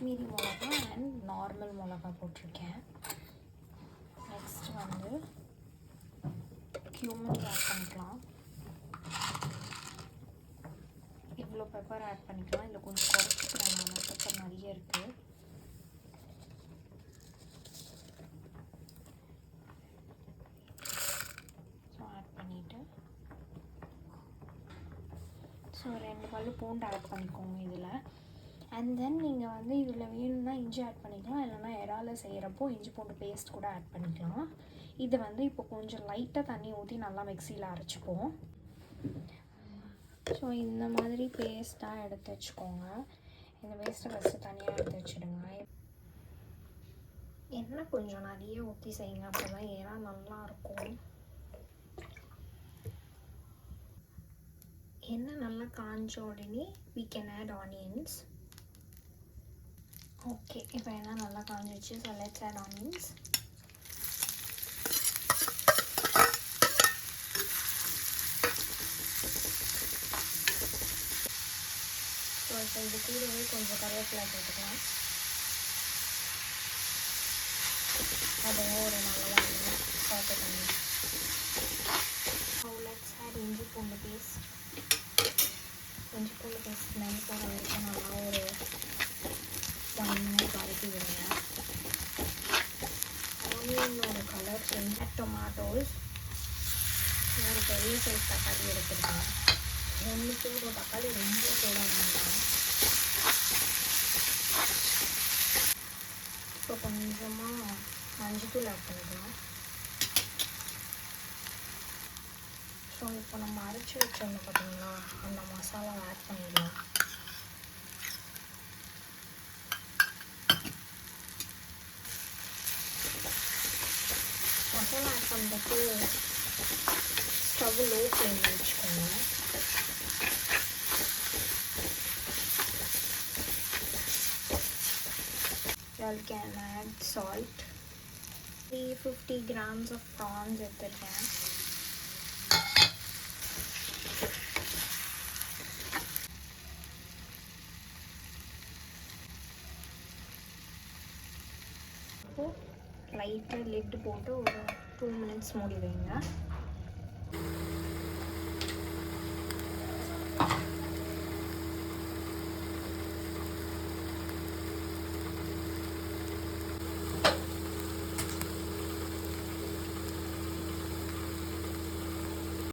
காஷ்மீரி மிளகா and normal மிளகா போட்டிருக்கேன். நெக்ஸ்ட் வந்து cumin ஆட் பண்ணிக்கலாம். இவ்வளோ பெப்பர் ஆட் பண்ணிக்கலாம். இதில் கொஞ்சம் குறைச்சிக்கிறேன், நான் பெப்பர் நிறைய இருக்குது. ஸோ ஆட் பண்ணிவிட்டு ஸோ 2 பல்லு பூண்டு ஆட் பண்ணிக்கோங்க இதில். அண்ட் தென் நீங்கள் வந்து இதில் வேணும்னா இஞ்சி ஆட் பண்ணிக்கலாம், இல்லைனா இறால செய்கிறப்போ இஞ்சி பூண்டு பேஸ்ட் கூட ஆட் பண்ணிக்கலாம். இதை வந்து இப்போ கொஞ்சம் லைட்டாக தண்ணி ஊற்றி நல்லா மிக்சியில் அரைச்சிப்போம். ஸோ இந்த மாதிரி பேஸ்ட்டாக எடுத்து வச்சுக்கோங்க. இந்த பேஸ்ட்டை ஃபஸ்ட்டு தனியாக எடுத்து வச்சுடுங்க. எண்ணெய் கொஞ்சம் நிறைய ஊற்றி செய்யுங்க, அப்போ தான் ஏன்னா நல்லாயிருக்கும். எண்ணெய் நல்லா காஞ்ச உடனே we can add onions. Okay, இப்போ எண்ணெய் நல்லா காஞ்சிச்சு. So let's add onions. So இப்போ இது கூடவே கொஞ்சம் கருவேப்பிலை போட்டுக்கலாம். அதுவும் ஒரு நல்லா சாப்பிட்டு பண்ணி. ஸோ let's add இஞ்சி பூண்டு பேஸ்ட். இஞ்சி பூண்டு பேஸ்ட் ஸ்மெல் போகிற வரைக்கும் நல்லா ஒரு 1 minute வதக்கி விடுங்க. ஆனியனோட கலர் செஞ்ச டொமாட்டோஸ் ஒரு பெரிய சைஸ் தக்காளி எடுத்துருக்கேன். 1 ஒரு தக்காளி ரொம்ப போட வேண்டாம். இப்போ கொஞ்சமாக மஞ்சத்தூள் ஆட் பண்ணிக்கலாம். ஸோ இப்போ நம்ம அரைச்சி வச்சோம்னு பார்த்தீங்கன்னா அந்த மசாலாவை ஆட் பண்ணிடலாம். மசாலா ஆட் பண்ணுறதுக்கு ஸ்டவ் லோ ஃப்ளேமில் வச்சுக்கோங்க. You can add salt. 350 grams of prawns எடுத்துருக்கேன். லைட்டாக லிட் போட்டு ஒரு 2 minutes மூடி வைங்க.